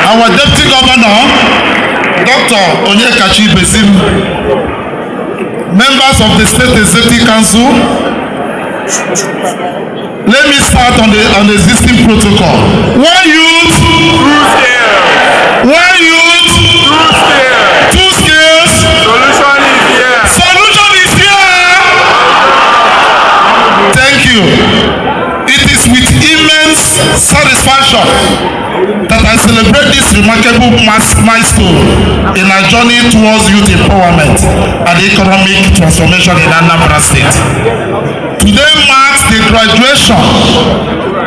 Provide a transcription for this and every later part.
Our Deputy Governor, Dr. Onyekachi, members of the State Executive Council. Let me start on the existing protocol. 1Youth, 2Skills. Solution is here. Thank you. It is with immense satisfaction that I celebrate this remarkable milestone in our journey towards youth empowerment and economic transformation in Anambra State. Today marks the graduation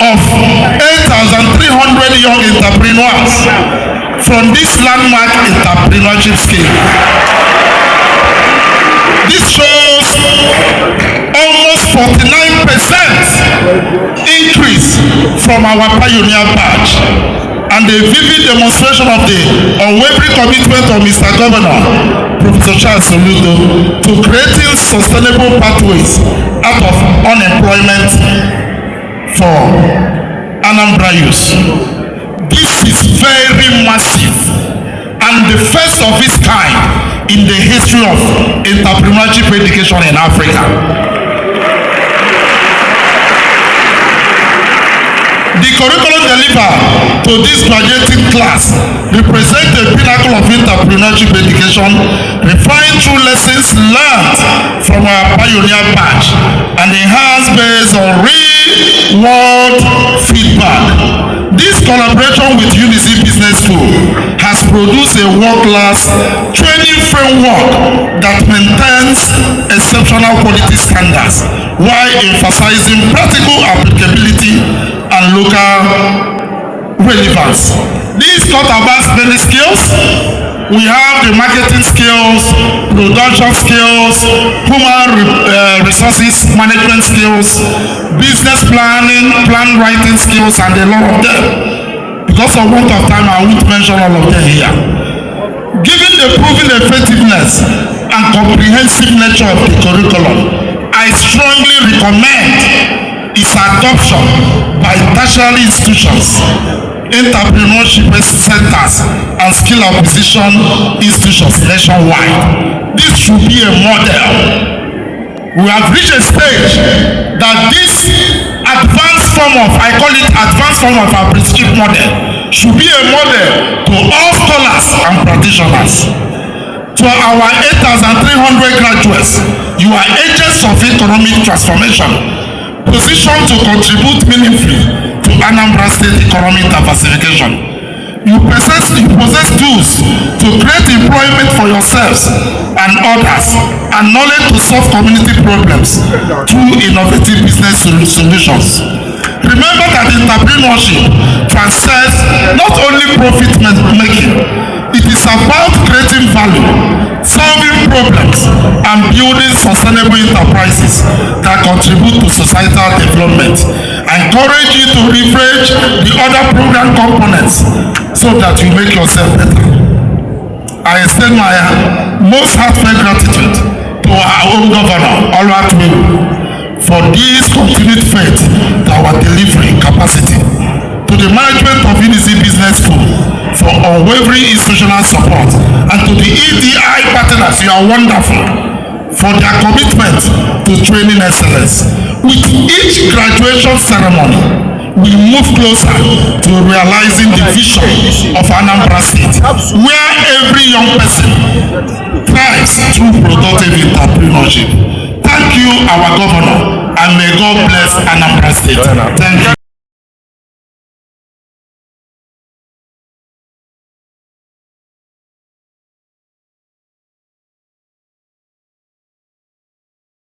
of 8,300 young entrepreneurs from this landmark entrepreneurship scheme. This shows almost 49% increase from our pioneer batch and a vivid demonstration of the unwavering commitment of Mr. Governor, Prof. Soludo, to creating sustainable pathways out of unemployment for Anambra youth. This is very massive and the first of its kind in the history of entrepreneurship education in Africa. The curriculum delivered to this graduating class represents a pinnacle of entrepreneurship education, refined through lessons learned from our pioneer batch and enhanced based on real-world feedback. This collaboration with UNIC Business School has produced a world-class training framework that maintains exceptional quality standards while emphasizing practical applicability and local relevance. These counterbalance many skills. We have the marketing skills, production skills, human resources management skills, business planning, plan writing skills, and a lot of them. Because of want of time, I won't mention all of them here. Given the proven effectiveness and comprehensive nature of the curriculum, I strongly recommend its adoption by tertiary institutions, entrepreneurship centers, and skill acquisition institutions nationwide. This should be a model. We have reached a stage that this advanced form of, I call it advanced form of apprenticeship model, should be a model to all scholars and practitioners. To our 8,300 graduates, you are agents of economic transformation, positioned to contribute meaningfully to Anambra State economic diversification. You possess tools to create employment for yourselves and others, and knowledge to solve community problems through innovative business solutions. Remember that entrepreneurship transcends not only profit making, it is about creating value, solving problems, and building sustainable enterprises that contribute to societal development. I encourage you to leverage the other program components so that you make yourself better. I extend my most heartfelt gratitude to our own governor, Atu Egwu, for this continued faith in our delivery capacity, to the management of UNIC Business School for unwavering institutional support, and to the EDI partners, you are wonderful, for their commitment to training excellence. With each graduation ceremony, we move closer to realizing the vision of Anambra State, where every young person thrives through productive entrepreneurship. Thank you, our governor, and may God bless Anambra State. Thank you.